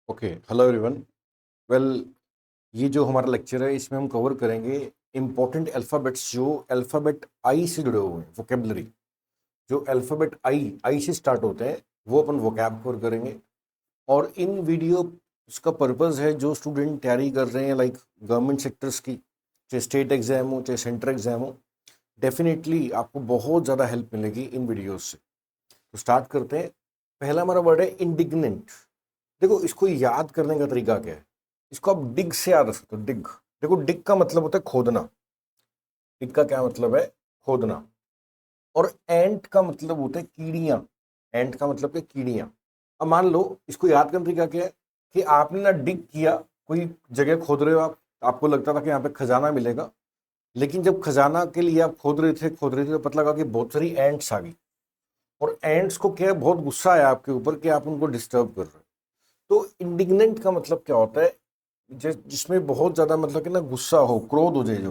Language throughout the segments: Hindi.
Okay, hello everyone. वेल, ये जो हमारा लेक्चर है इसमें हम कवर करेंगे इम्पोर्टेंट अल्फ़ाबेट्स जो अल्फ़ाबेट आई से जुड़े हुए हैं। वोकेबलरी जो अल्फ़ाबेट आई से स्टार्ट होते हैं वो अपन वोकैब कवर करेंगे। और इन वीडियो उसका पर्पस है जो स्टूडेंट तैयारी कर रहे हैं लाइक गवर्नमेंट सेक्टर्स की, चाहे स्टेट एग्जाम हो चाहे सेंट्रल एग्जाम हो, डेफिनेटली आपको बहुत ज़्यादा हेल्प मिलेगी इन वीडियोस से। तो स्टार्ट करते हैं। पहला हमारा वर्ड है इंडिग्नेंट। देखो, इसको याद करने का तरीका क्या है, इसको आप डिग से याद रख सकते हो। डिग, देखो डिग का मतलब होता है खोदना। डिग का क्या मतलब है? खोदना। और एंट का मतलब होता है कीड़ियां। एंट का मतलब है कीड़ियां। अब मान लो इसको याद करने का तरीका क्या है कि आपने ना डिग किया, कोई जगह खोद रहे हो आप, आपको लगता था कि यहाँ पे खजाना मिलेगा, लेकिन जब खजाना के लिए आप खोद रहे थे तो पता लगा कि बहुत सारी एंट्स आ गई। और एंट्स को क्या है, बहुत गुस्सा आया आपके ऊपर कि आप उनको डिस्टर्ब कर रहे हो। तो इंडिग्नेंट का मतलब क्या होता है? जिसमें बहुत ज्यादा मतलब कि ना गुस्सा हो, क्रोध हो जाए, जो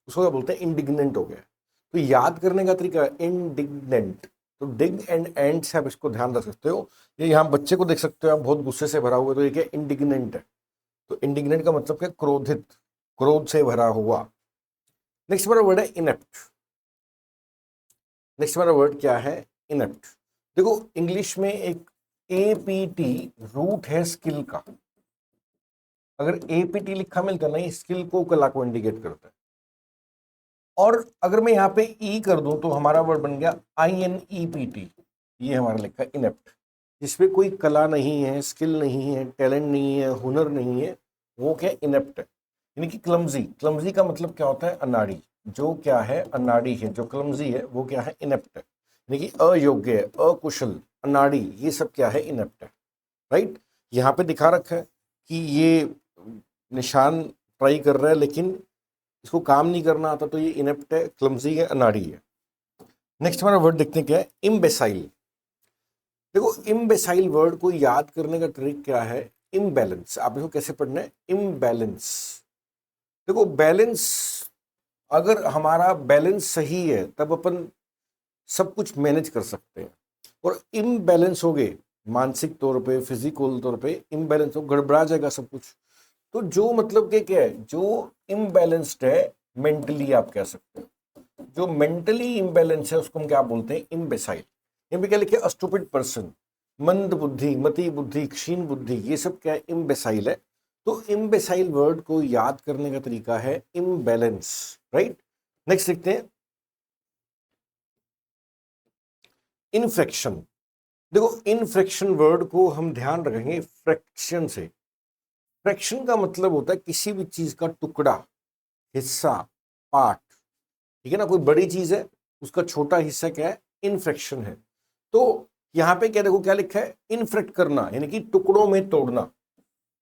उसको क्या बोलते हैं? इंडिग्नेंट हो गया। तो याद करने का तरीका इंडिग्नेंट। तो डिग एंड एंड से आप इसको ध्यान रख सकते हो। ये यहाँ बच्चे को देख सकते हो आप, बहुत गुस्से से भरा हुआ है, तो ये क्या इंडिग्नेंट है। तो इंडिग्नेंट का मतलब क्या? क्रोधित, क्रोध से भरा हुआ। नेक्स्ट हमारा वर्ड है इनेप्ट। नेक्स्ट हमारा वर्ड क्या है? इनेप्ट। देखो इंग्लिश में एक एपीटी रूट है स्किल का। अगर एपीटी लिखा मिलता ना, स्किल को, कला को इंडिकेट करता है। और अगर मैं यहाँ पे ई कर दूं तो हमारा वर्ड बन गया INEPT। ये हमारा लिखा है इनेप्ट, जिसमें कोई कला नहीं है, स्किल नहीं है, टैलेंट नहीं है, हुनर नहीं है, वो क्या? इनेप्ट है। यानी कि क्लमजी। क्लमजी का मतलब क्या होता है? अनाड़ी। जो क्या है? अनाड़ी है। जो क्लमजी है वो क्या है? इनेप्ट है। यानी कि अयोग्य है, अकुशल, अनाड़ी, ये सब क्या है? इनेप्ट है। राइट। यहाँ पे दिखा रखा है कि ये निशान ट्राई कर रहा है लेकिन इसको काम नहीं करना आता, तो ये इनेप्ट है, क्लमजी है, अनाड़ी है। नेक्स्ट हमारा वर्ड देखते हैं क्या है? इम्बेसाइल। देखो इम्बेसाइल वर्ड को याद करने का ट्रिक क्या है? इम्बैलेंस। आप इसको कैसे पढ़ना है? इम्बैलेंस। देखो बैलेंस, अगर हमारा बैलेंस सही है तब अपन सब कुछ मैनेज कर सकते हैं। और इम्बैलेंस हो गए मानसिक तौर पे, फिजिकल तौर पे इम्बैलेंस हो, गड़बड़ा जाएगा सब कुछ। तो जो मतलब कि क्या है, जो इम्बैलेंस्ड है मेंटली, आप कह सकते हो जो मेंटली इम्बैलेंस है उसको हम क्या बोलते हैं? इम्बेसाइल। यहाँ पे क्या लिखे? स्टूपिड पर्सन, मंद बुद्धि, मति बुद्धि, क्षीण बुद्धि, ये सब क्या है? इम्बेसाइल है। तो इम्बेसाइल वर्ड को याद करने का तरीका है इम्बैलेंस। राइट। नेक्स्ट लिखते हैं इनफ्रैक्शन। देखो इनफ्रैक्शन वर्ड को हम ध्यान रखेंगे फ्रैक्शन से। फ्रैक्शन का मतलब होता है किसी भी चीज का टुकड़ा, हिस्सा, पार्ट। ठीक है ना? कोई बड़ी चीज है, उसका छोटा हिस्सा क्या है? इनफ्रैक्शन है। तो यहां पे क्या, देखो क्या लिखा है? इनफ्रैक्ट करना, यानी कि टुकड़ों में तोड़ना।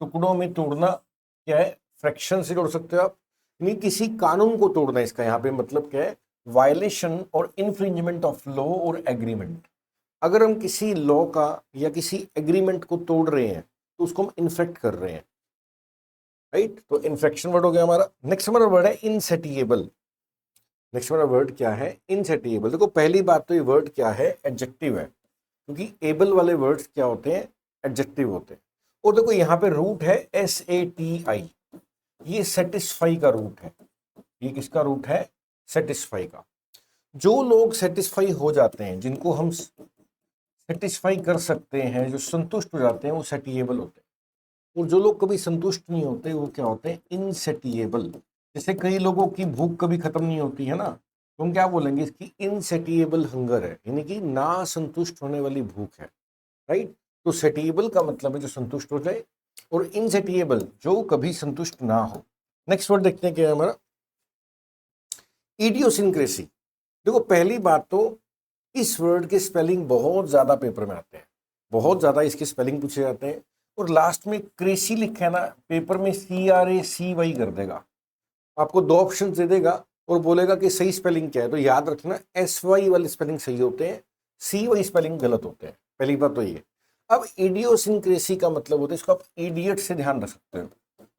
टुकड़ों में तोड़ना क्या है? फ्रैक्शन से जोड़ सकते हो आप। यानी किसी कानून को तोड़ना, इसका यहां पे मतलब क्या है? वायलेशन और इन्फ्रिंजमेंट ऑफ लॉ और एग्रीमेंट। अगर हम किसी लॉ का या किसी एग्रीमेंट को तोड़ रहे हैं तो उसको हम इन्फेक्ट कर रहे हैं। राइट। तो इन्फेक्शन वर्ड हो गया हमारा। नेक्स्ट हमारा वर्ड है इनसेटिएबल। नेक्स्ट हमारा वर्ड क्या है? इनसेटिएबल। देखो पहली बात तो ये वर्ड क्या है? एडजेक्टिव है, क्योंकि एबल वाले वर्ड्स क्या होते हैं? एडजेक्टिव होते हैं। और देखो यहाँ पे रूट है SATI, ये सेटिस्फाई का रूट है। ये किसका रूट है? सेटिस्फाई का। जो लोग सेटिस्फाई हो जाते हैं, जिनको हम सेटिस्फाई कर सकते हैं, जो संतुष्ट हो जाते हैं, वो सेटिएबल होते हैं। और जो लोग कभी संतुष्ट नहीं होते वो क्या होते हैं? इनसेटिएबल। जैसे कई लोगों की भूख कभी खत्म नहीं होती है ना, तो हम क्या बोलेंगे? इसकी इनसेटिएबल हंगर है, यानी कि ना संतुष्ट होने वाली भूख है। राइट। तो सेटिएबल का मतलब है जो संतुष्ट हो जाए, और इनसेटिएबल जो कभी संतुष्ट ना हो। नेक्स्ट वर्ड देखते हैं क्या है हमारा? इडियोसिंक्रेसी। देखो पहली बात तो इस वर्ड के स्पेलिंग बहुत ज्यादा पेपर में आते हैं, बहुत ज्यादा इसके स्पेलिंग पूछे जाते हैं। और लास्ट में क्रेसी लिखा है ना, पेपर में CRACY कर देगा, आपको दो ऑप्शन दे देगा और बोलेगा कि सही स्पेलिंग क्या है। तो याद रखना SY वाले स्पेलिंग सही होते हैं, CY स्पेलिंग गलत होते हैं। पहली बात तो ये। अब इडियोसिंक्रेसी का मतलब होता है, इसको आप इडियट से ध्यान रख सकते हो।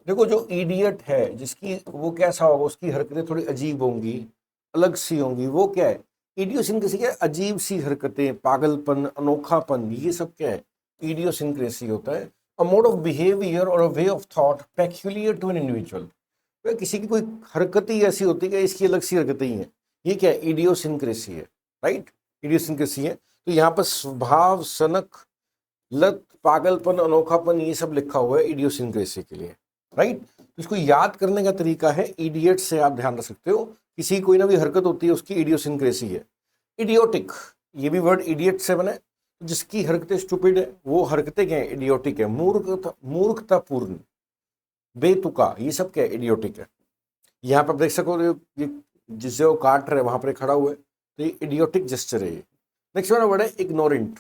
देखो जो इडियट है, जिसकी वो कैसा होगा, उसकी हरकतें थोड़ी अजीब होंगी, अलग सी होंगी, वो क्या है? इडियोसिंक्रेसी क्या है? अजीब सी हरकतें, पागलपन, अनोखापन, ये सब क्या है? इडियोसिंक्रेसी होता है। अ मोड ऑफ बिहेवियर और a way of thought peculiar to an individual. किसी की कोई हरकत ही ऐसी होती है कि इसकी अलग सी हरकतें ही हैं, ये क्या है, इडियोसिंक्रेसी है, राइट, इडियोसिंक्रेसी है। तो यहाँ पर स्वभाव, सनक, लत, पागलपन, अनोखापन, ये सब लिखा हुआ है इडियोसिंक्रेसी के लिए, राइट। तो इसको याद करने का तरीका है इडियट से, आप ध्यान रख सकते हो, किसी कोई ना भी हरकत होती है उसकी इडियोसिंक्रेसी है। इडियोटिक, ये भी वर्ड इडियट से बने, जिसकी हरकतें स्टूपिड है वो हरकतें क्या है, इडियोटिक है। मूर्खतापूर्ण, बेतुका, ये सब क्या है, इडियोटिक है। यहाँ पर देख सको ये जिसे वो काट रहे वहां पर खड़ा हुआ है, तो ये इडियोटिक जेस्चर है। नेक्स्ट वाला वर्ड है इग्नोरेंट।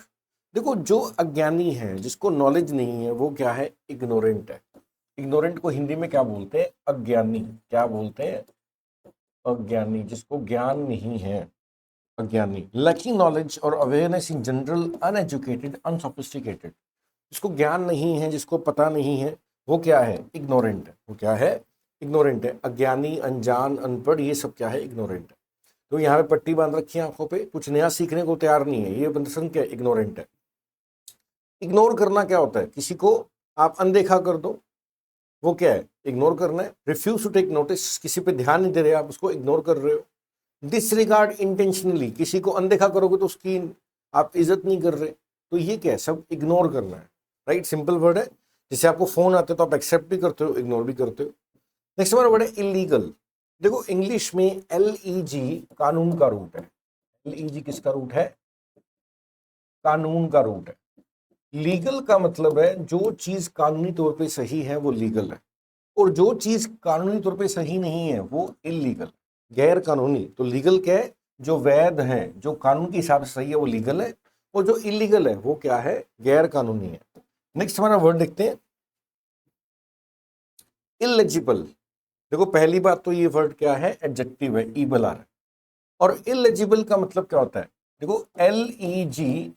देखो जो अज्ञानी है, जिसको नॉलेज नहीं है, वो क्या है, इग्नोरेंट है। इग्नोरेंट को हिंदी में क्या बोलते हैं, अज्ञानी। क्या बोलते हैं, अज्ञानी, जिसको ज्ञान नहीं है, अज्ञानी। लैकिंग नॉलेज और awareness in general, uneducated, unsophisticated, जिसको ज्ञान नहीं है, जिसको पता नहीं है, वो क्या है, इग्नोरेंट है। वो क्या है, इग्नोरेंट है। अज्ञानी, अनजान, अनपढ़, ये सब क्या है, इग्नोरेंट है। तो यहाँ पे पट्टी बांध रखी है आंखों पे, कुछ नया सीखने को तैयार नहीं है, ये पर्सन क्या, इग्नोरेंट है। इग्नोर करना क्या होता है, किसी को आप अनदेखा कर दो, वो क्या है, इग्नोर करना है। रिफ्यूज टू टेक नोटिस, किसी पे ध्यान नहीं दे रहे, आप उसको इग्नोर कर रहे हो। डिसरिगार्ड इंटेंशनली, किसी को अनदेखा करोगे तो उसकी आप इज्जत नहीं कर रहे, तो ये क्या है, सब इग्नोर करना है, राइट। सिंपल वर्ड है। जैसे आपको फोन आते तो आप एक्सेप्ट भी करते हो, इग्नोर भी करते हो। नेक्स्ट हमारा वर्ड है इलीगल। देखो इंग्लिश में LEG कानून का रूट है। LEG किसका रूट है, कानून का रूट है। लीगल का मतलब है जो चीज कानूनी तौर पे सही है वो लीगल है, और जो चीज कानूनी तौर पे सही नहीं है वो इलीगल, गैर कानूनी। तो लीगल क्या है, जो वैध है, जो कानून के हिसाब से सही है वो लीगल है, और जो इलीगल है वो क्या है, गैर कानूनी है। नेक्स्ट हमारा वर्ड देखते हैं इलेजिबल। देखो पहली बात तो ये वर्ड क्या है, एडजेक्टिव है, ईबल आर। और इलेजिबल का मतलब क्या होता है, देखो LEG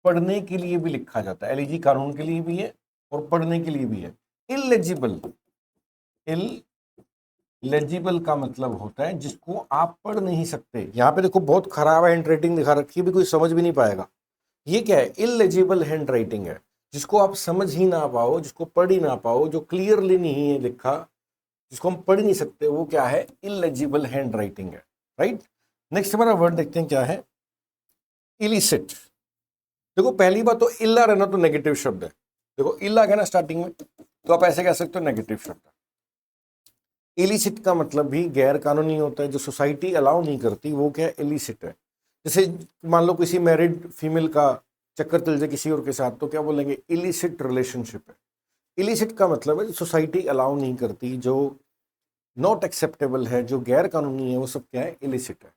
पढ़ने के लिए भी लिखा जाता है, LEG कानून के लिए भी है और पढ़ने के लिए भी है। इलेजिबल, इलेजिबल का मतलब होता है जिसको आप पढ़ नहीं सकते। यहाँ पे देखो बहुत खराब हैंड राइटिंग दिखा रखी है, भी कोई समझ भी नहीं पाएगा। ये क्या है, इलेजिबल हैंड राइटिंग है, जिसको आप समझ ही ना पाओ, जिसको पढ़ ही ना पाओ, जो क्लियरली नहीं है लिखा, जिसको हम पढ़ ही नहीं सकते, वो क्या है, इलेजिबल हैंड राइटिंग है, राइट। नेक्स्ट हमारा वर्ड देखते हैं क्या है, इलिसिट। देखो पहली बात तो इल्ला रहना तो नेगेटिव शब्द है। देखो इल्ला कहना स्टार्टिंग में, तो आप ऐसे कह सकते हो नेगेटिव शब्द। इलिसिट का मतलब भी गैर कानूनी होता है, जो सोसाइटी अलाउ नहीं करती, वो क्या है, इलिसिट है। जैसे मान लो किसी मैरिड फीमेल का चक्कर चल जाए किसी और के साथ, तो क्या बोलेंगे, इलिसिट रिलेशनशिप है। इलिसिट का मतलब है सोसाइटी अलाउ नहीं करती, जो नॉट एक्सेप्टेबल है, जो गैर कानूनी है, वो सब क्या है, इलिसिट है।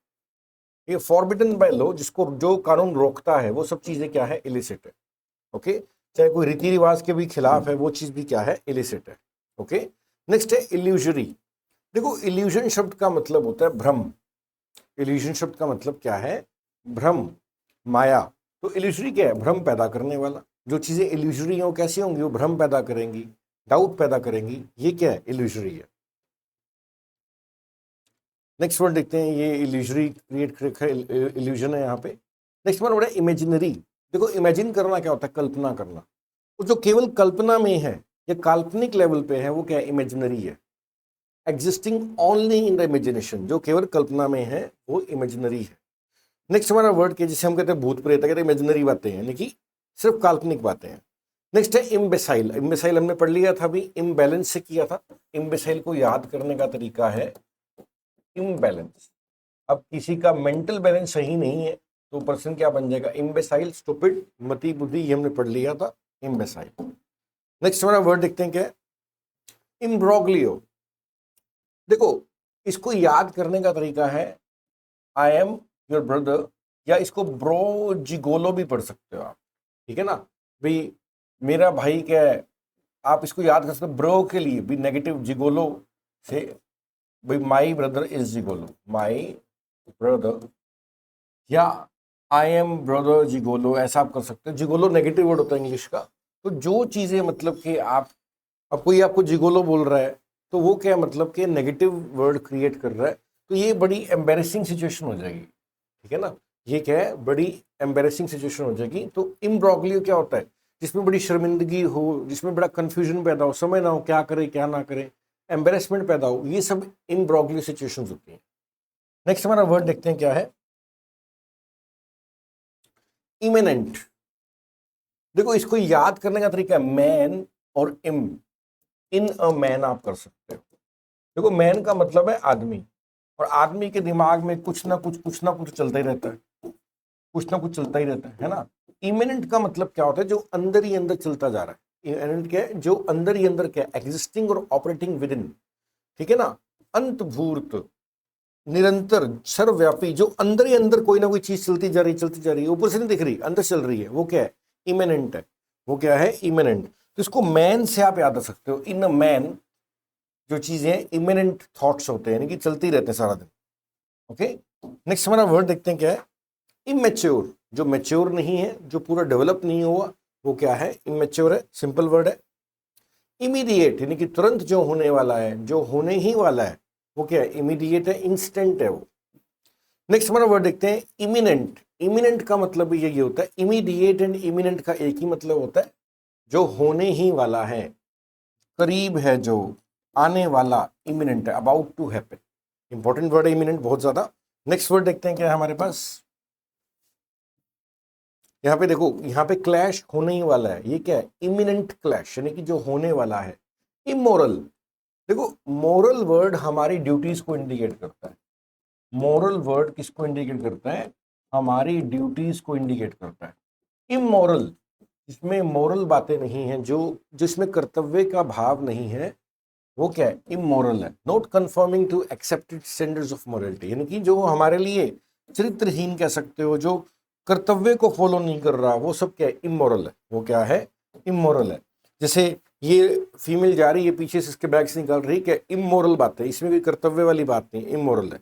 ये फॉरबिडन बाय लॉ, जिसको जो कानून रोकता है, वो सब चीजें क्या है, इलिसिट है। ओके, चाहे कोई रीति रिवाज के भी खिलाफ है, वो चीज भी क्या है, इलिसिट है। ओके, नेक्स्ट है इल्यूजरी। देखो इल्यूजन शब्द का मतलब होता है भ्रम। इल्यूजन शब्द का मतलब क्या है, भ्रम, माया। तो इल्यूजरी क्या है, भ्रम पैदा करने वाला। जो चीजें इल्यूजरी हैं वो कैसी होंगी, वो भ्रम पैदा करेंगी, डाउट पैदा करेंगी, ये क्या है, इल्यूजरी है। नेक्स्ट वर्ड देखते हैं, ये इल्यूजरी क्रिएट इल्यूजन है यहाँ पे। नेक्स्ट वर्ड है इमेजिनरी। देखो इमेजिन करना क्या होता है, कल्पना करना। तो जो केवल कल्पना में है या काल्पनिक लेवल पे है, वो क्या है, इमेजिनरी है। Existing only in the imagination, जो केवल कल्पना में है वो इमेजिनरी है। नेक्स्ट हमारा वर्ड के जिसे हम कहते हैं भूत प्रेत, कहते हैं इमेजिनरी बातें हैं, लेकिन सिर्फ काल्पनिक बातें हैं। नेक्स्ट है इम्बेसाइल। इम्बेसाइल हमने पढ़ लिया था अभी, इम्बैलेंस से किया था। इम्बेसाइल को याद करने का तरीका है इम्बैलेंस। अब किसी का मेंटल बैलेंस सही नहीं है तो पर्सन क्या बन जाएगा, इम्बेसाइल, स्टूपिड, मति बुद्धि, ये हमने पढ़ लिया था, इम्बेसाइल। नेक्स्ट हमारा वर्ड देखते हैं क्या है, इम्ब्रोग्लियो। देखो इसको याद करने का तरीका है आई एम योर ब्रदर, या इसको ब्रो जिगोलो भी पढ़ सकते हो आप, ठीक है ना भाई, मेरा भाई क्या है, आप इसको याद कर सकते हो ब्रो के लिए भी नेगेटिव, जिगोलो से भाई my brother is gigolo, my brother, या आई एम ब्रदर जिगोलो, ऐसा आप कर सकते हो। जिगोलो नेगेटिव वर्ड होता है इंग्लिश का। तो जो चीजें मतलब कि आप, अब कोई आपको जिगोलो बोल रहा है तो वो क्या मतलब कि नेगेटिव वर्ड क्रिएट कर रहा है, तो ये बड़ी एम्बेरेसिंग सिचुएशन हो जाएगी, ठीक है ना। ये क्या है, बड़ी एम्बेरेसिंग सिचुएशन हो जाएगी। तो इम्ब्रोग्लियो क्या होता है, जिसमें बड़ी शर्मिंदगी हो, जिसमें बड़ा कंफ्यूजन पैदा हो, समझ ना हो क्या करे क्या ना करे, एम्बेरसमेंट पैदा हो, ये सब इम्ब्रोग्लियो सिचुएशंस होती हैं। नेक्स्ट हमारा वर्ड देखते हैं क्या है, इमिनेंट। देखो इसको याद करने का तरीका है मैन और इन अ मैन आप कर सकते हो। देखो मैन का मतलब है आदमी, और आदमी के दिमाग में कुछ ना कुछ चलता ही रहता है, कुछ ना कुछ चलता ही रहता है ना। इमिनेंट का मतलब क्या होता है, जो अंदर ही अंदर चलता जा रहा है। इमिनेंट क्या है, जो अंदर ही अंदर क्या, एग्जिस्टिंग और ऑपरेटिंग विद इन, ठीक है ना। अंतभूत, निरंतर, सर्वव्यापी, जो अंदर ही अंदर कोई ना कोई चीज चलती जा रही है, ऊपर से नहीं दिख रही, अंदर चल रही है, वो क्या है, इमिनेंट है। वो क्या है, इमिनेंट। तो इसको मैन से आप याद रख सकते हो। इन अ मैन जो चीजें इमिनेंट थॉट्स होते हैं, यानी कि चलती रहते हैं सारा दिन। ओके, नेक्स्ट हमारा वर्ड देखते हैं क्या है, इमेच्योर। जो मैच्योर नहीं है, जो पूरा डेवलप नहीं हुआ, वो क्या है, इमेच्योर है। सिंपल वर्ड है। इमीडिएट, यानी कि तुरंत जो होने वाला है, जो होने ही वाला है, वो क्या है, इमीडिएट है, इंस्टेंट है वो। नेक्स्ट हमारा वर्ड देखते हैं इमिनेंट। इमिनेंट का मतलब भी यही होता है, इमीडिएट एंड इमिनेंट का एक ही मतलब होता है, जो होने ही वाला है, करीब है, जो आने वाला, इमिनेंट है, about to happen. Important word है इमिनेंट, बहुत ज्यादा। नेक्स्ट वर्ड देखते हैं क्या है हमारे पास, यहाँ पे देखो, यहाँ पे क्लैश होने ही वाला है, ये क्या है, इमिनेंट क्लैश, यानी कि जो होने वाला है। इमोरल, देखो मोरल वर्ड हमारी ड्यूटीज को इंडिकेट करता है। मोरल वर्ड किसको इंडिकेट करता है, हमारी ड्यूटीज को इंडिकेट करता है। इमोरल, जिसमें मोरल बातें नहीं हैं, जो जिसमें कर्तव्य का भाव नहीं है, वो क्या है, इमोरल है। Not conforming to accepted standards of morality, यानी कि जो हमारे लिए चरित्रहीन कह सकते हो, जो कर्तव्य को फॉलो नहीं कर रहा, वो सब क्या है, इमोरल है। वो क्या है, इमोरल है। जैसे ये फीमेल जा रही है पीछे से, इसके बैग से निकाल रही है, क्या इमोरल बात है, इसमें कोई कर्तव्य वाली बात नहीं, इमोरल है।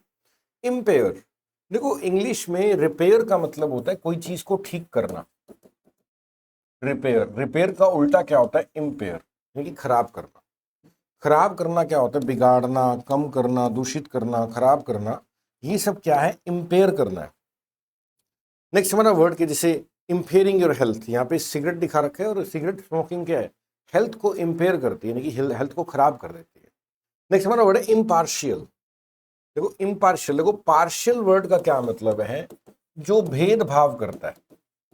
इम्पेयर, देखो इंग्लिश में रिपेयर का मतलब होता है कोई चीज को ठीक करना। रिपेयर, रिपेयर का उल्टा क्या होता है, इम्पेयर, यानी कि खराब करना। खराब करना क्या होता है, बिगाड़ना, कम करना, दूषित करना, खराब करना, ये सब क्या है, इम्पेयर करना है। नेक्स्ट हमारा वर्ड के जैसे इम्पेयरिंग योर हेल्थ, यहाँ पे सिगरेट दिखा रखा है, और सिगरेट स्मोकिंग क्या है, हेल्थ को इम्पेयर करती है, यानी कि हेल्थ को खराब कर देती है। नेक्स्ट हमारा वर्ड है इम्पार्शियल। देखो इम्पार्शियल, देखो पार्शियल वर्ड का क्या मतलब है, जो भेदभाव करता है,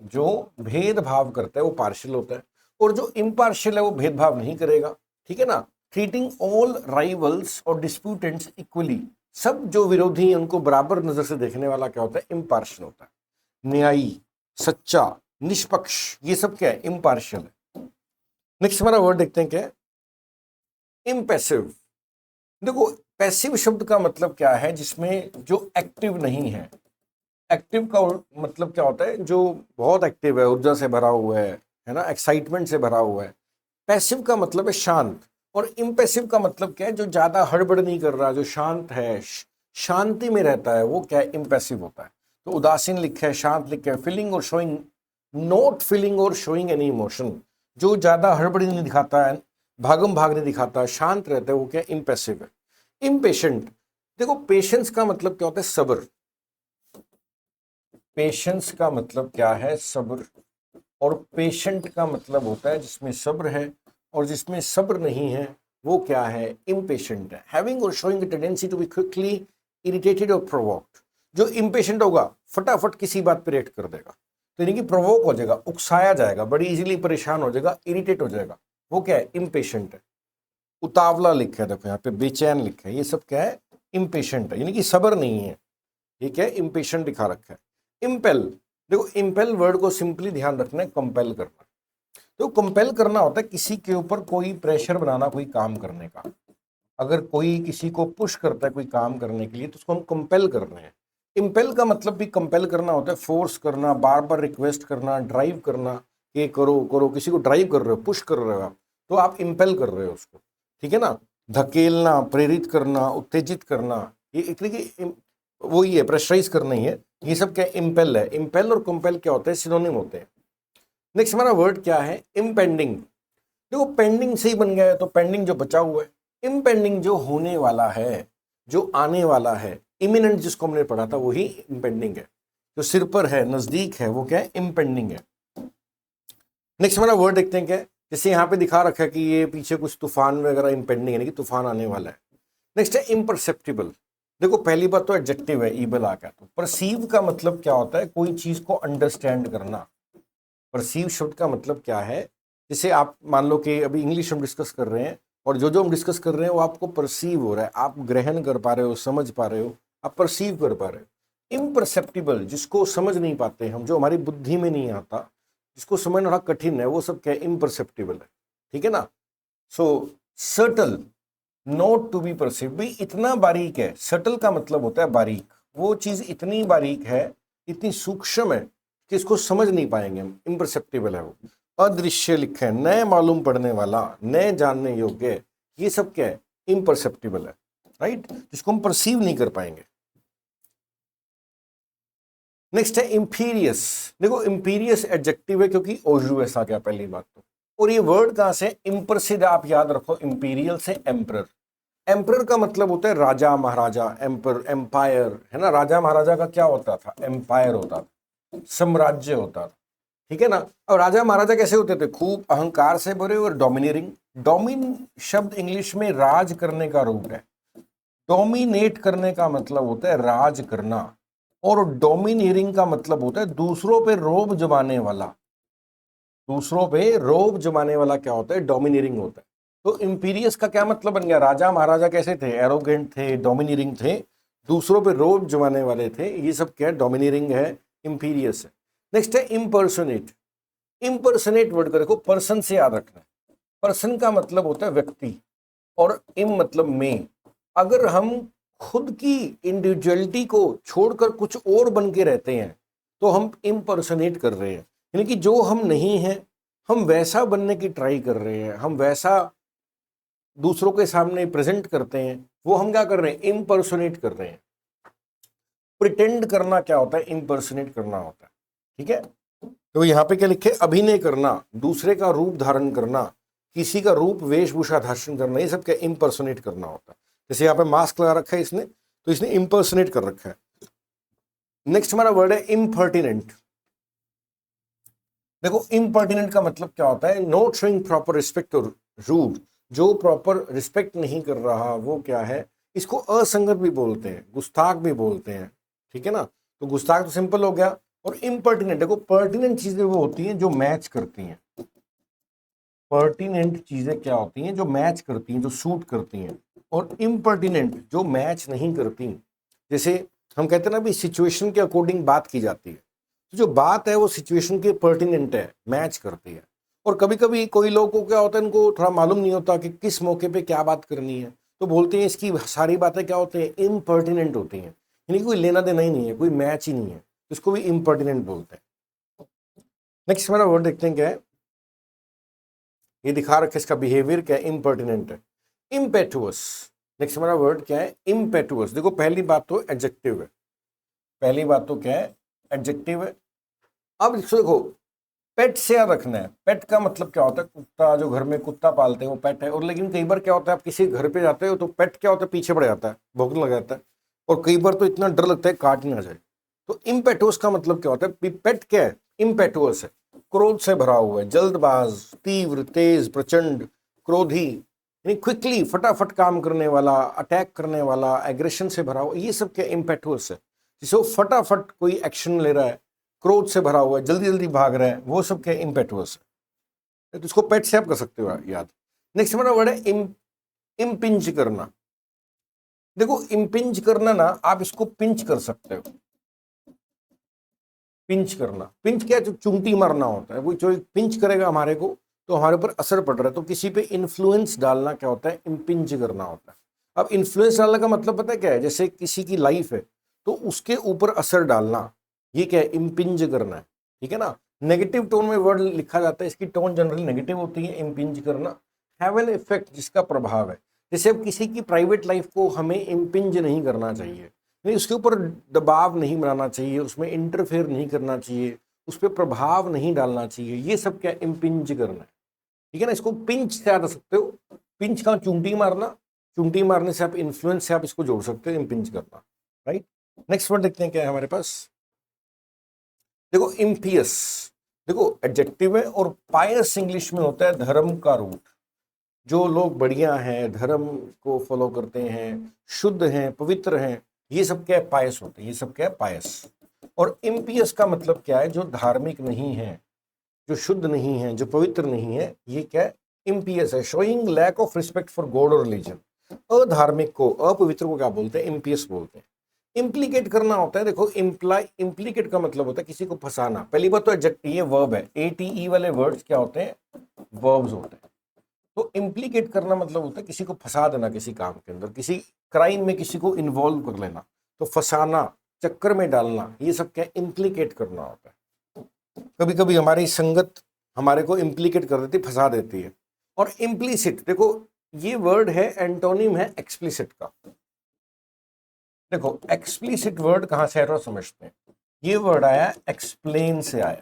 जो भेदभाव करता है वो पार्शियल होता है, और जो इम्पार्शियल है वो भेदभाव नहीं करेगा, ठीक है ना। ट्रीटिंग ऑल राइवल्स और डिस्प्यूटेंट्स इक्वली, सब जो विरोधी हैं उनको बराबर नजर से देखने वाला क्या होता है, इम्पार्शियल होता है। न्यायी, सच्चा, निष्पक्ष, ये सब क्या है, इम्पार्शियल है। नेक्स्ट हमारा वर्ड देखते हैं क्या है, इम्पैसिव। देखो पैसिव शब्द का मतलब क्या है, जिसमें जो एक्टिव नहीं है। एक्टिव का मतलब क्या होता है, जो बहुत एक्टिव है, ऊर्जा से भरा हुआ है ना, एक्साइटमेंट से भरा हुआ है। पैसिव का मतलब है शांत, और इम्पैसिव का मतलब क्या है, जो ज्यादा हड़बड़ नहीं कर रहा, जो शांत है, शांति में रहता है, वो क्या है, इम्पैसिव होता है। तो उदासीन लिखा है, शांत लिखा है, फीलिंग और शोइंग, नॉट फीलिंग और शोइंग एनी इमोशन, जो ज्यादा हड़बड़ी नहीं दिखाता है, भागम भाग नहीं दिखाता, शांत रहता है, वो क्या, इम्पैसिव है। इम्पेशेंट, देखो पेशेंस का मतलब क्या होता है, सब्र। पेशेंस का मतलब क्या है, सब्र। और पेशेंट का मतलब होता है जिसमें सब्र है, और जिसमें सब्र नहीं है वो क्या है, इम्पेशेंट है। हैविंग और showing tendency to be quickly irritated और प्रोवोक्ड, जो इम्पेशेंट होगा फटाफट किसी बात पे रिएक्ट कर देगा, तो यानी कि प्रोवोक हो जाएगा, उकसाया जाएगा, बड़ी इजीली परेशान हो जाएगा, इरिटेट हो जाएगा, वो क्या है, इम्पेशेंट है। उतावला लिखा है, देखो यहाँ पे बेचैन लिखा है, ये सब क्या है, इम्पेशेंट है, यानी कि सब्र नहीं है, ये क्या है, इम्पेशेंट दिखा रखा है। इम्पेल, देखो इम्पेल वर्ड को सिंपली ध्यान रखना है, कंपेल करना। तो कंपेल करना होता है किसी के ऊपर कोई प्रेशर बनाना, कोई काम करने का। अगर कोई किसी को पुश करता है कोई काम करने के लिए, तो उसको हम कंपेल कर रहे हैं। इम्पेल का मतलब भी कंपेल करना होता है, फोर्स करना, बार बार रिक्वेस्ट करना, ड्राइव करना, ये करो करो, किसी को ड्राइव कर रहे हो, पुश कर रहे हो आप, तो आप इम्पेल कर रहे हो उसको, ठीक है ना। धकेलना, प्रेरित करना, उत्तेजित करना, ये एक तरीके वो ही है, प्रेशराइज करना ही है, ये सब क्या, इम्पेल है। इम्पेल और कंपेल क्या होते हैं, सिनोनिम होते हैं। नेक्स्ट हमारा वर्ड क्या है, इम्पेंडिंग। देखो पेंडिंग से ही बन गया है, तो पेंडिंग जो बचा हुआ है, इम्पेंडिंग जो होने वाला है, जो आने वाला है। इमिनेंट जिसको हमने पढ़ा था वही इम्पेंडिंग है, जो सिर पर है, नजदीक है, वो क्या है, इम्पेंडिंग है। नेक्स्ट हमारा वर्ड देखते हैं क्या है। जैसे यहाँ पे दिखा रखा है कि ये पीछे कुछ तूफान वगैरह इम्पेंडिंग, यानी कि तूफान आने वाला है। नेक्स्ट है इम्परसेप्टिबल। देखो पहली बात तो एडजेक्टिव है, ईबल आ गया। तो परसीव का मतलब क्या होता है, कोई चीज को अंडरस्टैंड करना। परसीव शब्द का मतलब क्या है, जैसे आप मान लो कि अभी इंग्लिश हम डिस्कस कर रहे हैं और जो जो हम डिस्कस कर रहे हैं वो आपको परसीव हो रहा है, आप ग्रहण कर पा रहे हो, समझ पा रहे हो, आप परसीव कर पा रहे हो। इम्परसेप्टिबल जिसको समझ नहीं पाते हम, जो हमारी बुद्धि में नहीं आता, जिसको समझना कठिन है, वो सब क्या है, इम्परसेप्टिबल है। ठीक है ना। So subtle, not to be perceive, भाई इतना बारीक है। सटल का मतलब होता है बारीक, वो चीज इतनी बारीक है, इतनी सूक्ष्म है कि इसको समझ नहीं पाएंगे हम, इम्परसेप्टिबल है वो। अदृश्य लिखे, न मालूम पड़ने वाला, न जानने योग्य, ये सब क्या है, इम्परसेप्टिबल है, राइट, जिसको हम परसीव नहीं कर पाएंगे। नेक्स्ट है इंपीरियस। देखो इंपीरियस एडजेक्टिव है क्योंकि ओजुएस आ गया पहली बात तो। और ये वर्ड कहां से, इम्परसिड, आप याद रखो, इंपीरियल से एम्परर। एम्परर का मतलब होता है राजा महाराजा, एम्पर एम्पायर है ना। राजा महाराजा का क्या होता था, एम्पायर होता था, साम्राज्य होता था। ठीक है ना। और राजा महाराजा कैसे होते थे, खूब अहंकार से भरे और डोमिनेटिंग। डोमिन शब्द इंग्लिश में राज करने का रूप है। डोमिनेट करने का मतलब होता है राज करना, और डोमिनियरिंग का मतलब होता है दूसरों पे रोब जमाने वाला। दूसरों पे रोब जमाने वाला क्या होता है, डोमिनियरिंग होता है। तो इंपीरियस का क्या मतलब बन गया, राजा महाराजा कैसे थे, एरोगेंट थे, डोमिनियरिंग थे, दूसरों पे रोब जमाने वाले थे, ये सब क्या है, डोमिनियरिंग है, इंपीरियस है। नेक्स्ट है इम्पर्सोनेट। इम्पर्सोनेट वर्ड को देखो, पर्सन से याद रखना है। पर्सन का मतलब होता है व्यक्ति, और इम मतलब में। अगर हम खुद की इंडिविजुअलिटी को छोड़कर कुछ और बन के रहते हैं तो हम इम्पर्सोनेट कर रहे हैं, यानी कि जो हम नहीं हैं हम वैसा बनने की ट्राई कर रहे हैं, हम वैसा दूसरों के सामने प्रेजेंट करते हैं, वो हम क्या कर रहे हैं, इम्पर्सोनेट कर रहे हैं। प्रिटेंड करना क्या होता है, इम्पर्सोनेट करना होता है। ठीक है। तो यहाँ पे क्या लिखे, अभिनय करना, दूसरे का रूप धारण करना, किसी का रूप वेशभूषा धारण करना, ये सब क्या इम्पर्सोनेट करना होता है। जैसे यहाँ पे मास्क लगा रखा है इसने, तो इसने इम्पर्सोनेट कर रखा है। नेक्स्ट हमारा वर्ड है इम्पर्टिनेंट। देखो इम्पर्टिनेंट का मतलब क्या होता है, नॉट शोइंग प्रॉपर रिस्पेक्ट और रूड, जो प्रॉपर रिस्पेक्ट नहीं कर रहा वो क्या है, इसको असंगत भी बोलते हैं, गुस्ताख भी बोलते हैं। ठीक है ना। तो गुस्ताख तो सिंपल हो गया। और इम्पर्टिनेंट, देखो पर्टिनेंट चीजें वो होती हैं जो मैच करती हैं। पर्टिनेंट चीजें क्या होती हैं, जो मैच करती हैं, जो सूट करती हैं। और इम्पर्टिनेंट जो मैच नहीं करती। जैसे हम कहते हैं ना भी, सिचुएशन के अकॉर्डिंग बात की जाती है, तो जो बात है वो सिचुएशन के पर्टिनेंट है, मैच करती है। और कभी कभी कोई लोगों को क्या होता है, इनको थोड़ा मालूम नहीं होता कि किस मौके पे क्या बात करनी है, तो बोलते हैं इसकी सारी बातें क्या होती हैं, इम्पर्टिनेंट होती हैं, यानी कि कोई लेना देना ही नहीं है, कोई मैच ही नहीं है, इसको भी इम्पर्टिनेंट बोलते हैं। नेक्स्ट हमारा वर्ड देखते हैं क्या है, ये दिखा रखे, इसका बिहेवियर क्या है, इम्पर्टिनेंट है। इम्पेटुअस। नेक्स्ट हमारा वर्ड क्या है, इम्पेटुअस। देखो पहली बात तो एडजेक्टिव है, पहली बात तो क्या है, एडजेक्टिव है। अब इसको देखो, पेट से याद रखना है। पेट का मतलब क्या होता है, कुत्ता, जो घर में कुत्ता पालते हैं वो पेट है। और लेकिन कई बार क्या होता है, आप किसी घर पे जाते हो तो पेट क्या होता है, पीछे पड़ जाता है, भौंकने लग जाता है, और कई बार तो इतना डर लगता है काट ना जाए। तो इम्पेटुअस का मतलब क्या होता है, पेट क्या है, इम्पेटुअस है, क्रोध से भरा हुआ है, जल्दबाज, तीव्र, तेज, प्रचंड, क्रोधी, यानी क्विकली, फटाफट काम करने वाला, अटैक करने वाला, एग्रेशन से भरा हुआ, ये सब क्या इम्पेटुअस है, जिसे वो फटाफट कोई एक्शन ले रहा है, क्रोध से भरा हुआ है, जल्दी जल्दी भाग रहा है, वो सब क्या इम्पेटुअस है। तो इसको पेट से आप कर सकते हो याद। नेक्स्ट हमारा वर्ड है इम्पिंज करना। देखो इम्पिंज करना ना, आप इसको पिंच कर सकते हो। पिंच करना, पिंच क्या है, जो चुंटी मारना होता है, वो जो पिंच करेगा हमारे को तो हमारे ऊपर असर पड़ रहा है, तो किसी पे इन्फ्लुएंस डालना क्या होता है, इम्पिंज करना होता है। अब इन्फ्लुएंस डालने का मतलब पता है क्या है, जैसे किसी की लाइफ है तो उसके ऊपर असर डालना, ये क्या है, इम्पिंज करना है। ठीक है ना। नेगेटिव टोन में वर्ड लिखा जाता है, इसकी टोन जनरली नेगेटिव होती है, इम्पिंज करना। हैव एन इफेक्ट, जिसका प्रभाव है। जैसे अब किसी की प्राइवेट लाइफ को हमें इम्पिंज नहीं करना चाहिए, नहीं, उसके ऊपर दबाव नहीं बनाना चाहिए, उसमें इंटरफेयर नहीं करना चाहिए, उस पर प्रभाव नहीं डालना चाहिए, ये सब क्या इम्पिंज करना है। ठीक है ना। इसको पिंच से याद रख सकते हो। पिंच का चुंटी मारना, चुंटी मारने से आप इन्फ्लुएंस से आप इसको जोड़ सकते हो, इम्पिंच करना, राइट। नेक्स्ट वर्ड देखते हैं क्या है हमारे पास। देखो इम्पियस। देखो एडजेक्टिव है, और पायस इंग्लिश में होता है धर्म का रूट। जो लोग बढ़िया हैं, धर्म को फॉलो करते हैं, शुद्ध हैं, पवित्र हैं, ये सब क्या है? पायस होते हैं। ये सब क्या है? पायस। और इम्पियस का मतलब क्या है? जो धार्मिक नहीं है, जो शुद्ध नहीं है, जो पवित्र नहीं है, ये क्या है? इम्पियस है। Showing lack of respect for God और रिलीजन। अधार्मिक को, अपवित्र को क्या बोलते हैं? इम्पियस बोलते हैं। इम्प्लीकेट करना होता है, देखो इम्प्लीकेट का मतलब होता है किसी को फंसाना। पहली बात तो एडजेक्टिव, ये वर्ब है। ATE वाले वर्ड्स क्या होते हैं? वर्ब्स होते हैं। तो इम्प्लीकेट करना मतलब होता है किसी को फंसा देना, किसी काम के अंदर, किसी क्राइम में किसी को इन्वॉल्व कर लेना। तो फंसाना, चक्कर में डालना, ये सब क्या इम्प्लीकेट करना होता है। कभी कभी हमारी संगत हमारे को इम्प्लीकेट कर देती, फंसा देती है। और इम्प्लीसिट, देखो ये वर्ड है, एंटोनिम है एक्सप्लिसिट का। देखो एक्सप्लिसिट वर्ड कहां से आया समझते हैं। ये वर्ड आया एक्सप्लेन से आया।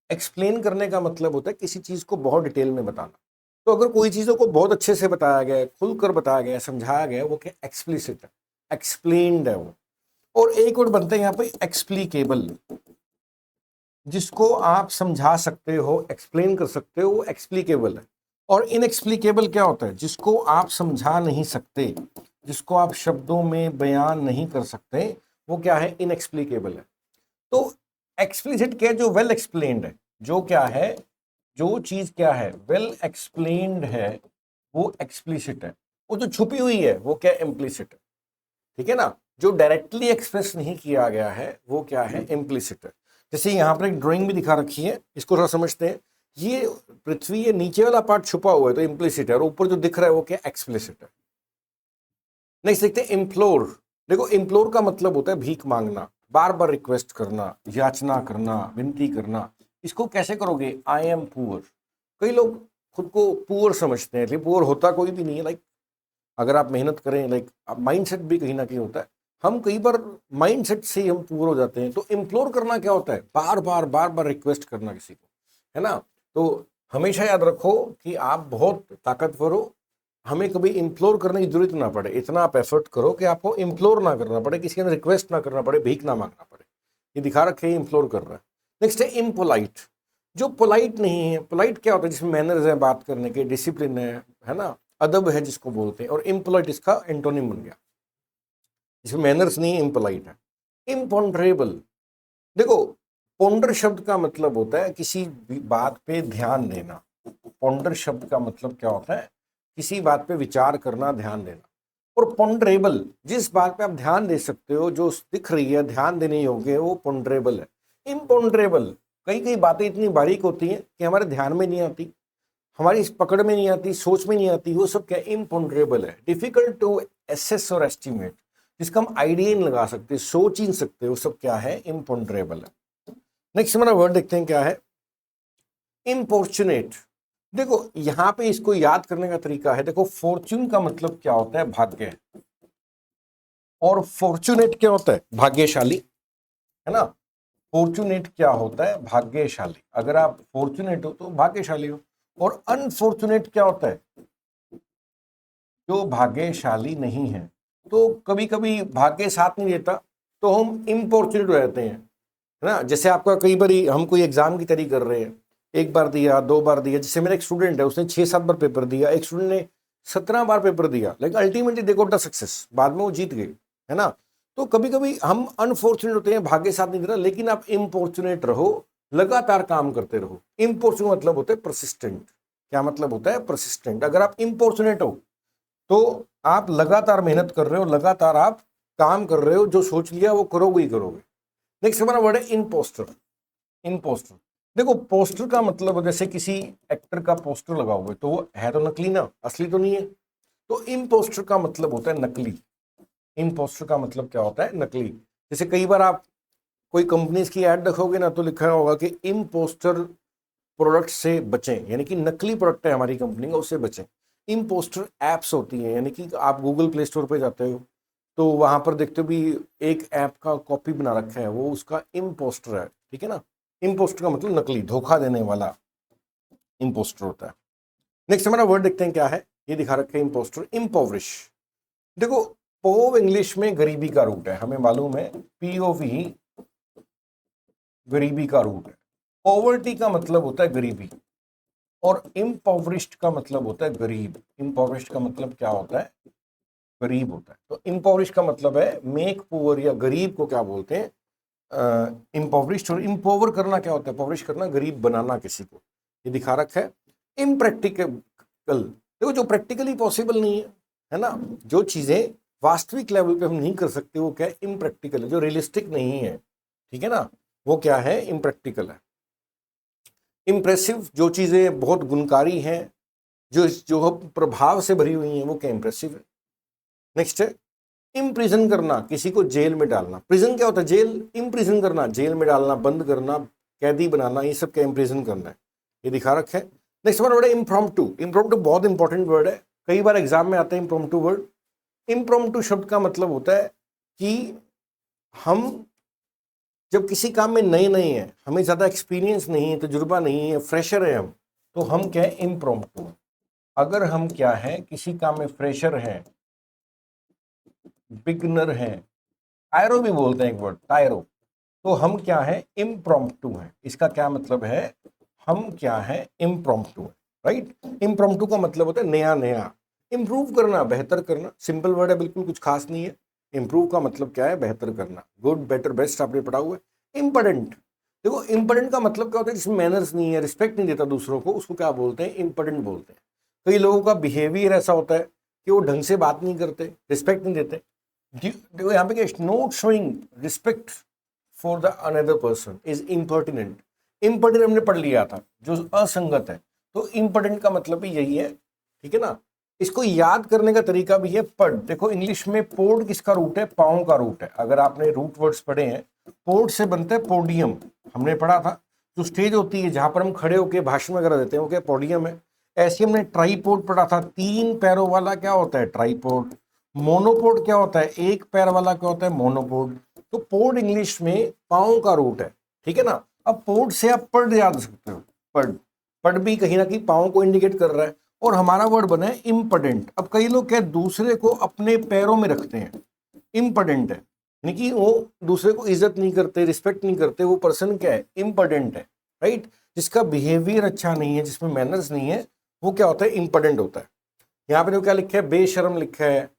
एक्सप्लेन करने का मतलब होता है किसी चीज को बहुत डिटेल में बताना। तो अगर कोई चीजों को बहुत अच्छे से बताया गया है, खुलकर बताया गया है, समझाया गया है, वो क्या एक्सप्लिसिट है, एक्सप्लेन्ड है वो। और एक वर्ड बनता है यहाँ पे एक्सप्लीकेबल, जिसको आप समझा सकते हो, एक्सप्लेन कर सकते हो, वो एक्सप्लीकेबल है। और इनएक्सप्लीकेबल क्या होता है? जिसको आप समझा नहीं सकते, जिसको आप शब्दों में बयान नहीं कर सकते, वो क्या है? इनएक्सप्लीकेबल है। तो एक्सप्लिसिट क्या है? जो वेल एक्सप्लेन्ड है। जो क्या है? जो चीज क्या है? वेल एक्सप्लेन्ड है, वो एक्सप्लिसिट है। वो जो छुपी हुई है वो क्या? इम्प्लिसिट है। ठीक है ना? जो डायरेक्टली एक्सप्रेस नहीं किया गया है वो क्या है? इम्प्लिसिट है। जैसे यहाँ पर एक ड्राइंग भी दिखा रखी है, इसको थोड़ा समझते हैं। ये पृथ्वी, ये नीचे वाला पार्ट छुपा हुआ है तो इम्प्लिसिट है, और ऊपर जो दिख रहा है वो क्या? एक्सप्लिसिट है। नेक्स्ट देखते हैं इम्प्लोर। देखो इम्प्लोर का मतलब होता है भीख मांगना, बार बार रिक्वेस्ट करना, याचना करना, विनती करना। इसको कैसे करोगे? I am poor. कई लोग खुद को पुअर समझते हैं, लेकिन पुअर होता कोई भी नहीं है। लाइक अगर आप मेहनत करें, लाइक माइंडसेट भी कहीं ना कहीं होता है। हम कई बार माइंडसेट से ही हम पुअर हो जाते हैं। तो इम्प्लोर करना क्या होता है? बार बार रिक्वेस्ट करना किसी को, है ना? तो हमेशा याद रखो कि आप बहुत ताकतवर हो। हमें कभी इम्प्लोर करने की जरूरत ना पड़े। इतना आप एफर्ट करो कि आपको इम्प्लोर ना करना पड़े, किसी के रिक्वेस्ट ना करना पड़े, भीख ना मांगना पड़े। ये दिखा रखे इम्प्लोर कर रहा है। नेक्स्ट है इम्पोलाइट। जो पोलाइट नहीं है, पोलाइट क्या होता है? जिसमें मैनर्स है, बात करने के, डिसिप्लिन है ना, अदब है जिसको बोलते हैं। और इम्पोलाइट इसका एंटोनिम बन गया। जिसमें मैनर्स नहीं है, इम्पोलाइट है। इम्पॉन्डरेबल। देखो पोंडर शब्द का मतलब होता है किसी बात पे ध्यान देना। पोंडर शब्द का मतलब क्या होता है? किसी बात पे विचार करना, ध्यान देना। और पोंडरेबल, जिस बात पे आप ध्यान दे सकते हो, जो दिख रही है, ध्यान देने योग्य है, वो पोंडरेबल है। इम्पोंडरेबल, कई कई बातें इतनी बारीक होती हैं कि हमारे ध्यान में नहीं आती, हमारी इस पकड़ में नहीं आती, सोच में नहीं आती, वो सब क्या? इम्पोंडरेबल है। डिफिकल्ट टू एसेस और एस्टिमेट, जिसका हम आइडिया नहीं लगा सकते, सोच ही नहीं सकते, वो सब क्या है? इम्पोंडरेबल है। नेक्स्ट हमारा वर्ड देखते हैं क्या है? इम्पोर्चुनेट। देखो यहां पे इसको याद करने का तरीका है। देखो फॉर्च्यून का मतलब क्या होता है? भाग्य। और फॉर्चुनेट क्या होता है? भाग्यशाली, है ना? फॉर्चुनेट क्या होता है? भाग्यशाली। अगर आप फॉर्चुनेट हो तो भाग्यशाली हो। और अनफॉर्चुनेट क्या होता है? जो भाग्यशाली नहीं है। तो कभी कभी भाग्य साथ नहीं देता तो हम इम्फॉर्चुनेट हो जाते हैं, है ना? जैसे आपका कई बार हम कोई एग्जाम की तैयारी कर रहे हैं, एक बार दिया, दो बार दिया। जैसे मेरा एक स्टूडेंट है, उसने 6-7 बार पेपर दिया। एक स्टूडेंट ने 17 बार पेपर दिया, लेकिन ultimately they got the success, बाद में वो जीत गए, है ना? तो कभी कभी हम अनफॉर्चुनेट होते हैं, भाग्य साथ नहीं देता, लेकिन आप इम्फॉर्चुनेट रहो, लगातार काम करते रहो। इम्फॉर्चुनेट मतलब होता है परसिस्टेंट। क्या मतलब होता है? परसिस्टेंट। अगर आप इम्फॉर्चुनेट हो तो आप लगातार मेहनत कर रहे हो, लगातार आप काम कर रहे हो, जो सोच लिया वो करोगे ही करोगे। नेक्स्ट हमारा वर्ड है इम्पोस्टर। इम्पोस्टर, देखो पोस्टर का मतलब, जैसे किसी एक्टर का पोस्टर लगा हुआ है तो वो है तो नकली ना, असली तो नहीं है। तो इम्पोस्टर का मतलब होता है नकली। इम्पोस्टर का मतलब क्या होता है? नकली। जैसे कई बार आप कोई कंपनीज की ऐड देखोगे ना, तो लिखा होगा कि इम्पोस्टर प्रोडक्ट से बचें, यानी कि नकली प्रोडक्ट है हमारी कंपनी का, उससे बचें। इम्पोस्टर एप्स होती हैं, यानी कि आप गूगल प्ले स्टोर पे जाते हो तो वहां पर देखते हो भी एक ऐप का कॉपी बना रखा है, वो उसका इम्पोस्टर है। ठीक है ना? इम्पोस्टर का मतलब नकली, धोखा देने वाला इम्पोस्टर होता है। नेक्स्ट हमारा वर्ड देखते हैं क्या है। ये दिखा रखे हैं इम्पोस्टर, इम्पोवरिश। देखो पोव इंग्लिश में गरीबी का रूट है, हमें मालूम है। POV गरीबी का रूट है। पॉवर्टी का मतलब होता है गरीबी, और इम्पॉवरिश्ड का मतलब होता है गरीब। इम्पॉवरिश्ड का मतलब क्या होता है? गरीब होता है। तो इम्पॉवरिश्ड का मतलब है मेक पुअर, या गरीब को क्या बोलते हैं? इम्पॉवरिश्ड। और इम्पोवर करना क्या होता है? पॉवरिश करना, गरीब बनाना किसी को। ये दिखा रखा है। इम्प्रैक्टिकल, देखो जो प्रैक्टिकली पॉसिबल नहीं है ना, जो चीजें वास्तविक लेवल पे हम नहीं कर सकते वो क्या है? इम्प्रैक्टिकल है, जो रियलिस्टिक नहीं है, ठीक है ना, वो क्या है? इम्प्रैक्टिकल है। इम्प्रेसिव, जो चीजें बहुत गुणकारी हैं, जो जो प्रभाव से भरी हुई हैं, वो क्या? इम्प्रेसिव है। नेक्स्ट है इम्प्रिजन करना, किसी को जेल में डालना। प्रिजन क्या होता है? जेल। इम्प्रिजन करना, जेल में डालना, बंद करना, कैदी बनाना, ये सब क्या? इम्प्रिजन करना है। ये दिखा रखा है। नेक्स्ट वर्ड है इम्प्रॉम्प्टू। इम्प्रॉम्प्टू बहुत इंपॉर्टेंट वर्ड है, कई बार एग्जाम में आता है इम्प्रॉम्प्टू वर्ड। इम्प्रॉम्प्टू शब्द का मतलब होता है कि हम जब किसी काम में नए नए हैं, हमें ज्यादा एक्सपीरियंस नहीं है, तजुर्बा नहीं है, फ्रेशर है हम, तो हम क्या है? इम्प्रॉम्प्टू। अगर हम क्या है? किसी काम में फ्रेशर हैं, बिगनर हैं, टायरो भी बोलते हैं एक वर्ड, टायरो, तो हम क्या है? इम्प्रॉम्प्टू है। इसका क्या मतलब है? हम क्या है? इम्प्रॉम्प्टू है, राइट। इम्प्रॉम्प्टू का मतलब होता है नया नया। इंप्रूव करना, बेहतर करना, सिंपल वर्ड है, बिल्कुल कुछ खास नहीं है। इंप्रूव का मतलब क्या है? बेहतर करना। गुड, बेटर, बेस्ट आपने पढ़ा हुआ है। इम्पोर्टेंट, देखो इम्पोर्टेंट का मतलब क्या होता है? जिसमें मैनर्स नहीं है, रिस्पेक्ट नहीं देता दूसरों को, उसको क्या बोलते हैं? इम्पोर्टेंट बोलते हैं। कई लोगों का बिहेवियर ऐसा होता है कि वो ढंग से बात नहीं करते, रिस्पेक्ट नहीं देते। देखो यहाँ पे क्या, not showing respect for the another person is impertinent. Impertinent हमने पढ़ लिया था, जो असंगत है। तो इम्पोर्टेंट का मतलब भी यही है, ठीक है ना। इसको याद करने का तरीका भी है पढ़। देखो इंग्लिश में पोड किसका रूट है? पाँव का रूट है। अगर आपने रूट वर्ड्स पढ़े हैं, पोड से बनता है पोडियम, हमने पढ़ा था। जो स्टेज होती है जहां पर हम खड़े होकर भाषण वगैरह देते हैं, वो क्या? पोडियम है। ऐसे हमने ट्राईपोड पढ़ा था, 3 पैरों वाला क्या होता है? ट्राईपोड। मोनोपोड क्या होता है? 1 पैर वाला क्या होता है? मोनोपोड। तो पोड इंग्लिश में पाँव का रूट है, ठीक है ना। अब पोड से आप पढ़ याद सकते हो, पढ़। पढ़ भी कहीं ना कहीं पाँव को इंडिकेट कर रहा है। और हमारा वर्ड बना है इम्पोर्टेंट। अब कई लोग क्या, दूसरे को अपने पैरों में रखते हैं, इम्पोर्टेंट है, यानी कि वो दूसरे को इज्जत नहीं करते, रिस्पेक्ट नहीं करते, वो पर्सन क्या है? इम्पोर्टेंट है, राइट। जिसका बिहेवियर अच्छा नहीं है, जिसमें मैनर्स नहीं है, वो क्या होता है? इम्पोर्टेंट होता है। यहाँ पे तो क्या लिखा है? बेशर्म लिखा है,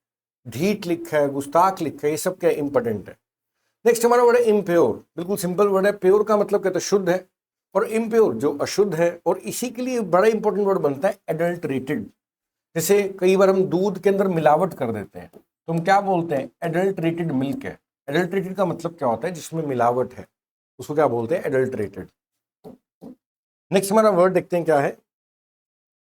ढीठ लिखा है, गुस्ताख लिखा है, ये सब क्या है? इंपॉर्टेंट है। नेक्स्ट हमारा वर्ड है इम्प्योर। बिल्कुल सिंपल वर्ड है। प्योर का मतलब कहते हैं शुद्ध है, और इम्प्योर जो अशुद्ध है। और इसी के लिए बड़ा इंपॉर्टेंट वर्ड बनता है एडल्टरेटेड। जैसे कई बार हम दूध के अंदर मिलावट कर देते हैं, तो हम क्या बोलते हैं? एडल्टरेटेड मिल्क है। एडल्टरेटेड का मतलब क्या होता है? जिसमें मिलावट है, उसको क्या बोलते हैं? एडल्टरेटेड। नेक्स्ट हमारा वर्ड देखते हैं क्या है।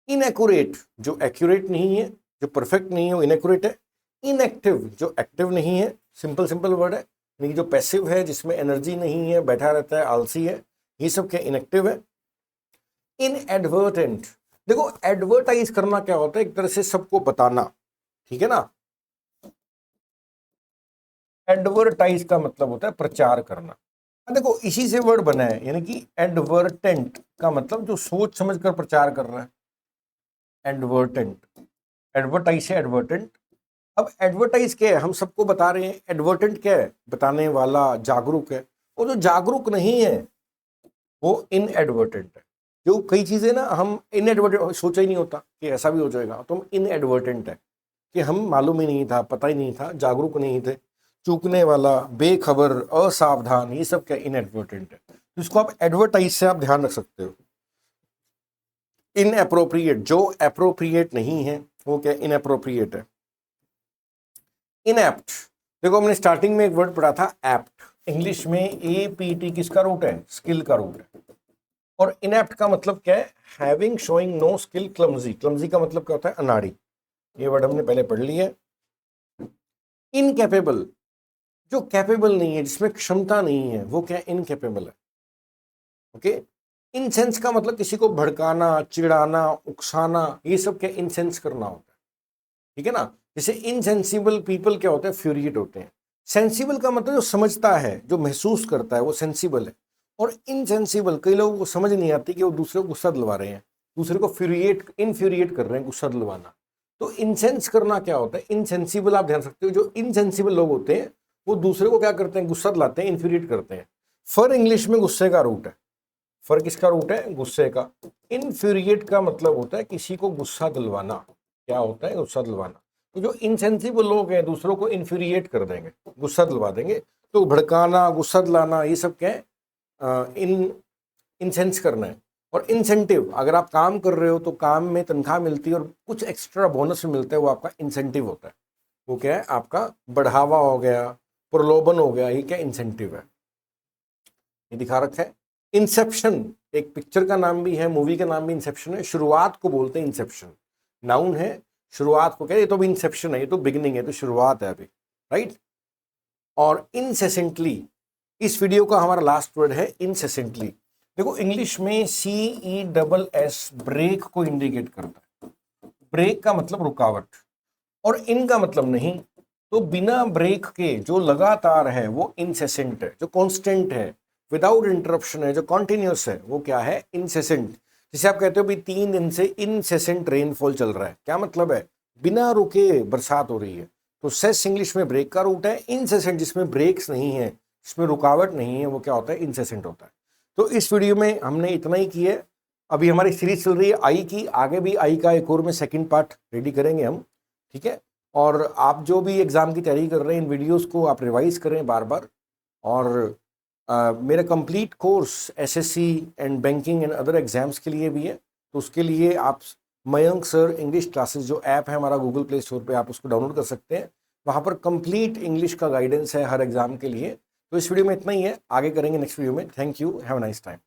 इनएक्यूरेट, जो एक्यूरेट नहीं है, जो परफेक्ट नहीं है, वो इनएक्यूरेट है। इनएक्टिव, जो एक्टिव नहीं है, सिंपल सिंपल वर्ड है, यानी जो पैसिव है, जिसमें एनर्जी नहीं है, बैठा रहता है, आलसी है, ये सब क्या? इनएक्टिव है। इनएडवर्टेंट, देखो एडवर्टाइज करना क्या होता है? एक तरह से सबको बताना, ठीक है ना। एडवर्टाइज का मतलब होता है प्रचार करना। देखो इसी से वर्ड बना है, यानी कि एडवर्टेंट का मतलब जो सोच समझ कर प्रचार कर रहा है, एडवर्टेंट। एडवर्टाइज से एडवर्टेंट। अब एडवर्टाइज क्या है? हम सबको बता रहे हैं। एडवर्टेंट क्या है? बताने वाला, जागरूक है। और जो जागरूक नहीं है वो इनएडवर्टेंट है। जो कई चीजें ना हम इनएडवर्टेंट सोचा ही नहीं होता कि ऐसा भी हो जाएगा, तो हम इनएडवर्टेंट है कि हम मालूम ही नहीं था, पता ही नहीं था, जागरूक नहीं थे, चूकने वाला, बेखबर, असावधान, ये सब क्या? इनएडवर्टेंट है। तो इसको आप एडवर्टाइज से आप ध्यान रख सकते हो। इनएप्रोप्रिएट, जो एप्रोप्रिएट नहीं है, वो क्या? इनएप्रोप्रिएट है। इनएप्ट, देखो हमने स्टार्टिंग में एक वर्ड पढ़ा था एप्ट। इंग्लिश में एपीटी किसका रूट है? स्किल का रूट है। और इनएप्ट का मतलब क्या है? Having, showing no skill, clumsy. Clumsy का मतलब क्या होता है? अनाड़ी। ये वर्ड हमने पहले पढ़ लिया है। इनकैपेबल, जो कैपेबल नहीं है, जिसमें क्षमता नहीं है, वो क्या? इनकैपेबल है। ओके। इनसेंस का मतलब किसी को भड़काना, चिढ़ाना, उकसाना, ये सब क्या? इनसेंस करना होता है, ठीक है ना। जैसे इनसेंसिबल पीपल क्या होते हैं? फ्यूरिएट होते हैं। सेंसिबल का मतलब जो समझता है, जो महसूस करता है, वो सेंसिबल है। और इनसेंसिबल, कई लोगों को समझ नहीं आती कि वो दूसरे को गुस्सा दिलवा रहे हैं, दूसरे को इन्फ्यूरिएट कर रहे हैं, गुस्सा दिलवाना। तो इनसेंस करना क्या होता है? इनसेंसिबल आप ध्यान सकते हो, जो इनसेंसिबल लोग होते हैं वो दूसरे को क्या करते हैं? गुस्सा दिलाते हैं, इन्फ्यूरिएट करते हैं। फर इंग्लिश में गुस्से का रूट है, फर्क किसका रूट है? गुस्से का। इन्फ्यूरिएट का मतलब होता है किसी को गुस्सा दिलवाना। क्या होता है? गुस्सा दिलवाना। तो जो इनसेंसिबल लोग हैं दूसरों को इन्फ्यूरिएट कर देंगे, गुस्सा दिलवा देंगे। तो भड़काना, गुस्सा दिलाना, ये सब क्या है? इंसेंस करना है। और इंसेंटिव, अगर आप काम कर रहे हो तो काम में तनख्वाह मिलती है और कुछ एक्स्ट्रा बोनस मिलता है, वो आपका इंसेंटिव होता है। वो क्या है? आपका बढ़ावा हो गया, प्रलोभन हो गया, ये क्या? इंसेंटिव है। ये दिखा रखा है। इंसेप्शन एक पिक्चर का नाम भी है, मूवी का नाम भी इंसेप्शन है। शुरुआत को बोलते हैं इंसेप्शन, नाउन है। शुरुआत को क्या है? ये तो भी इंसेप्शन है, ये तो बिगिनिंग है, तो शुरुआत है अभी, राइट। और इनसेसेंटली, इस वीडियो का हमारा लास्ट वर्ड है इनसेसेंटली। देखो इंग्लिश में CESS ब्रेक को इंडिकेट करता है। ब्रेक का मतलब रुकावट, और इन का मतलब नहीं। तो बिना ब्रेक के जो लगातार है वो इनसेसेंट है। जो कांस्टेंट है, विदाउट इंटरप्शन है, जो कॉन्टिन्यूस है, वो क्या है? इनसेसेंट। जैसे आप कहते हो भी 3 दिन से इनसेसेंट रेनफॉल चल रहा है, क्या मतलब है? बिना रुके बरसात हो रही है। तो सेस इंग्लिश में ब्रेक का रूट है। इनसेसेंट जिसमें ब्रेक्स नहीं है, जिसमें रुकावट नहीं है, वो क्या होता है? इनसेसेंट होता है। तो इस वीडियो में हमने इतना ही किया है। अभी हमारी सीरीज चल रही है आई की, आगे भी आई का एक और में सेकंड पार्ट रेडी करेंगे हम, ठीक है। और आप जो भी एग्ज़ाम की तैयारी कर रहे हैं, इन वीडियोस को आप रिवाइज करें बार बार। और मेरा complete course SSC and banking and other exams के लिए भी है। तो उसके लिए आप मयंक सर इंग्लिश क्लासेस जो ऐप है हमारा गूगल प्ले स्टोर पे, आप उसको डाउनलोड कर सकते हैं। वहाँ पर कंप्लीट इंग्लिश का गाइडेंस है हर एग्ज़ाम के लिए। तो इस वीडियो में इतना ही है, आगे करेंगे नेक्स्ट वीडियो में। Thank you, have a nice time.